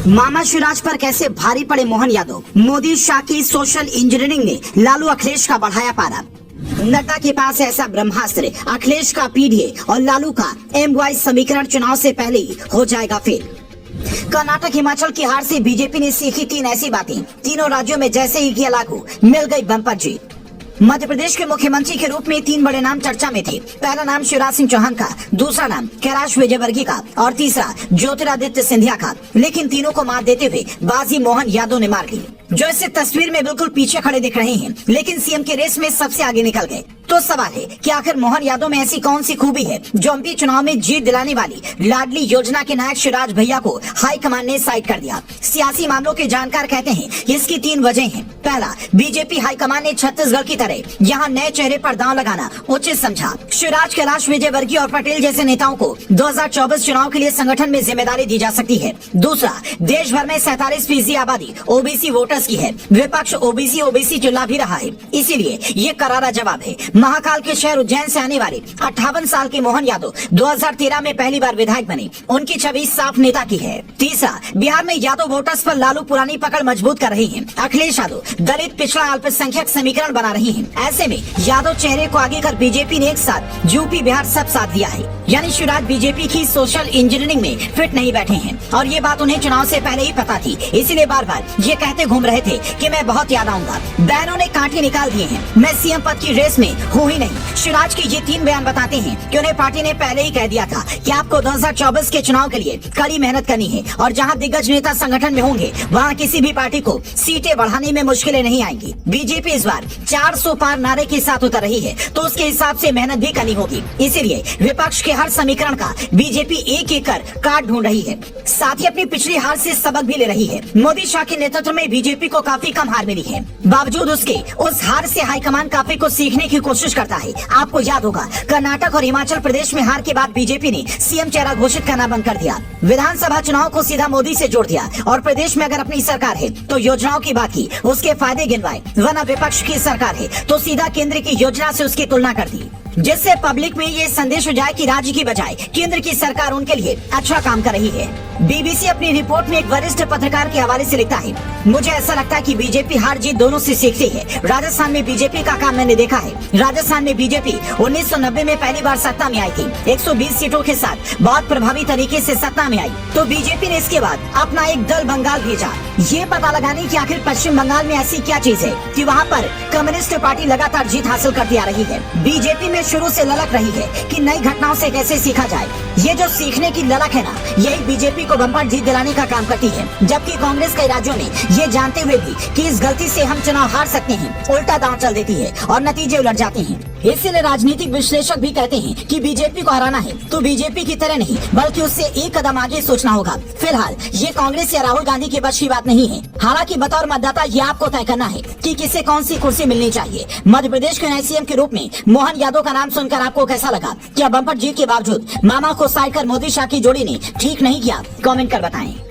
मामा शिवराज पर कैसे भारी पड़े मोहन यादव। मोदी शाह की सोशल इंजीनियरिंग ने लालू अखिलेश का बढ़ाया पारा। नड्डा के पास ऐसा ब्रह्मास्त्र, अखिलेश का पीडीए और लालू का एमवाई समीकरण चुनाव से पहले ही हो जाएगा फेल। कर्नाटक हिमाचल की हार से बीजेपी ने सीखी 3 ऐसी बातें, तीनों राज्यों में जैसे ही किया लागू, मिल गई बम्पर जीत। मध्य प्रदेश के मुख्यमंत्री के रूप में 3 बड़े नाम चर्चा में थे। पहला नाम शिवराज सिंह चौहान का, दूसरा नाम कैलाश विजयवर्गीय का और तीसरा ज्योतिरादित्य सिंधिया का। लेकिन तीनों को मात देते हुए बाजी मोहन यादव ने मार ली, जो इस तस्वीर में बिल्कुल पीछे खड़े दिख रहे हैं, लेकिन सीएम के रेस में सबसे आगे निकल गए। तो सवाल है कि आखिर मोहन यादव में ऐसी कौन सी खूबी है जो एमपी चुनाव में जीत दिलाने वाली लाडली योजना के नायक शिवराज भैया को हाईकमान ने साइड कर दिया। सियासी मामलों के जानकार कहते हैं इसकी 3 वजह हैं। पहला, बीजेपी हाईकमान ने छत्तीसगढ़ की तरह यहाँ नए चेहरे पर दांव लगाना उचित समझा। शिवराज, कैलाश विजयवर्गीय और पटेल जैसे नेताओं को 2024 चुनाव के लिए संगठन में जिम्मेदारी दी जा सकती है। दूसरा, देश भर में 47% आबादी ओबीसी वोटर्स की है। विपक्ष ओबीसी चिल्ला भी रहा है, इसीलिए ये करारा जवाब है। महाकाल के शहर उज्जैन से आने वाले 58 साल के मोहन यादव 2013 में पहली बार विधायक बने। उनकी छवि साफ नेता की है। तीसरा, बिहार में यादव वोटर्स पर लालू पुरानी पकड़ मजबूत कर रही है। अखिलेश यादव दलित, पिछड़ा, अल्पसंख्यक समीकरण बना रही है। ऐसे में यादव चेहरे को आगे कर बीजेपी ने एक साथ यूपी बिहार सब साथ दिया है। यानी शिवराज बीजेपी की सोशल इंजीनियरिंग में फिट नहीं बैठे हैं और ये बात उन्हें चुनाव से पहले ही पता थी, इसीलिए बार बार ये कहते घूम रहे थे कि मैं बहुत याद आऊंगा। बयानों ने कांटे निकाल दिए हैं, मैं सीएम पद की रेस में हूँ ही नहीं। शिवराज के ये 3 बयान बताते हैं कि उन्हें पार्टी ने पहले ही कह दिया था कि आपको 2024 के चुनाव के लिए कड़ी मेहनत करनी है और जहां दिग्गज नेता संगठन में होंगे वहां किसी भी पार्टी को सीटें बढ़ाने में मुश्किलें नहीं आएंगी। बीजेपी इस बार 400 पार नारे के साथ उतर रही है, तो उसके हिसाब से मेहनत भी करनी होगी। इसीलिए विपक्ष के हर समीकरण का बीजेपी एक एक कर काट ढूंढ रही है, साथ ही अपनी पिछली हार से सबक भी ले रही है। मोदी शाह के नेतृत्व में बीजेपी को काफी कम हार मिली है, बावजूद उसके उस हार से हाईकमान काफी कुछ सीखने की कोशिश करता है। आपको याद होगा, कर्नाटक और हिमाचल प्रदेश में हार के बाद बीजेपी ने सीएम चेहरा घोषित करना बंद कर दिया। विधानसभा चुनाव को सीधा मोदी से जोड़ दिया और प्रदेश में अगर अपनी सरकार है तो योजनाओं की बाकी उसके फायदे गिनवाए, वरना विपक्ष की सरकार है तो सीधा केंद्र की योजना से उसकी तुलना कर दी, जिससे पब्लिक में ये संदेश हो जाए कि राज्य की बजाय केंद्र की सरकार उनके लिए अच्छा काम कर रही है। बीबीसी अपनी रिपोर्ट में एक वरिष्ठ पत्रकार के हवाले से लिखता है, मुझे ऐसा लगता है कि बीजेपी हार जीत दोनों से सीखती है। राजस्थान में बीजेपी का काम मैंने देखा है। राजस्थान में बीजेपी 1990 में पहली बार सत्ता में आई थी, 120 सीटों के साथ बहुत प्रभावी तरीके से सत्ता में आई। तो बीजेपी ने इसके बाद अपना एक दल बंगाल भेजा, ये पता लगाने की आखिर पश्चिम बंगाल में ऐसी क्या चीज है कि वहाँ पर कम्युनिस्ट पार्टी लगातार जीत हासिल करती आ रही है। बीजेपी में शुरू से ललक रही है कि नई घटनाओं से कैसे सीखा जाए। ये जो सीखने की ललक है ना, यही बीजेपी को बम्पर जीत दिलाने का काम करती है। जबकि कांग्रेस कई राज्यों में ये जानते हुए भी कि इस गलती से हम चुनाव हार सकते हैं, उल्टा दांव चल देती है और नतीजे उलट जाते हैं। इसीलिए राजनीतिक विश्लेषक भी कहते हैं कि बीजेपी को हराना है तो बीजेपी की तरह नहीं, बल्कि उससे एक कदम आगे सोचना होगा। फिलहाल ये कांग्रेस या राहुल गांधी के बस की बात नहीं है। हालांकि बतौर मतदाता ये आपको तय करना है कि किसे कौन सी कुर्सी मिलनी चाहिए। मध्य प्रदेश के नए सीएम के रूप में मोहन यादव का नाम सुनकर आपको कैसा लगा? क्या बम्पर जीत के बावजूद मामा को साइड कर मोदी शाह की जोड़ी ने ठीक नहीं किया? कमेंट कर बताएं।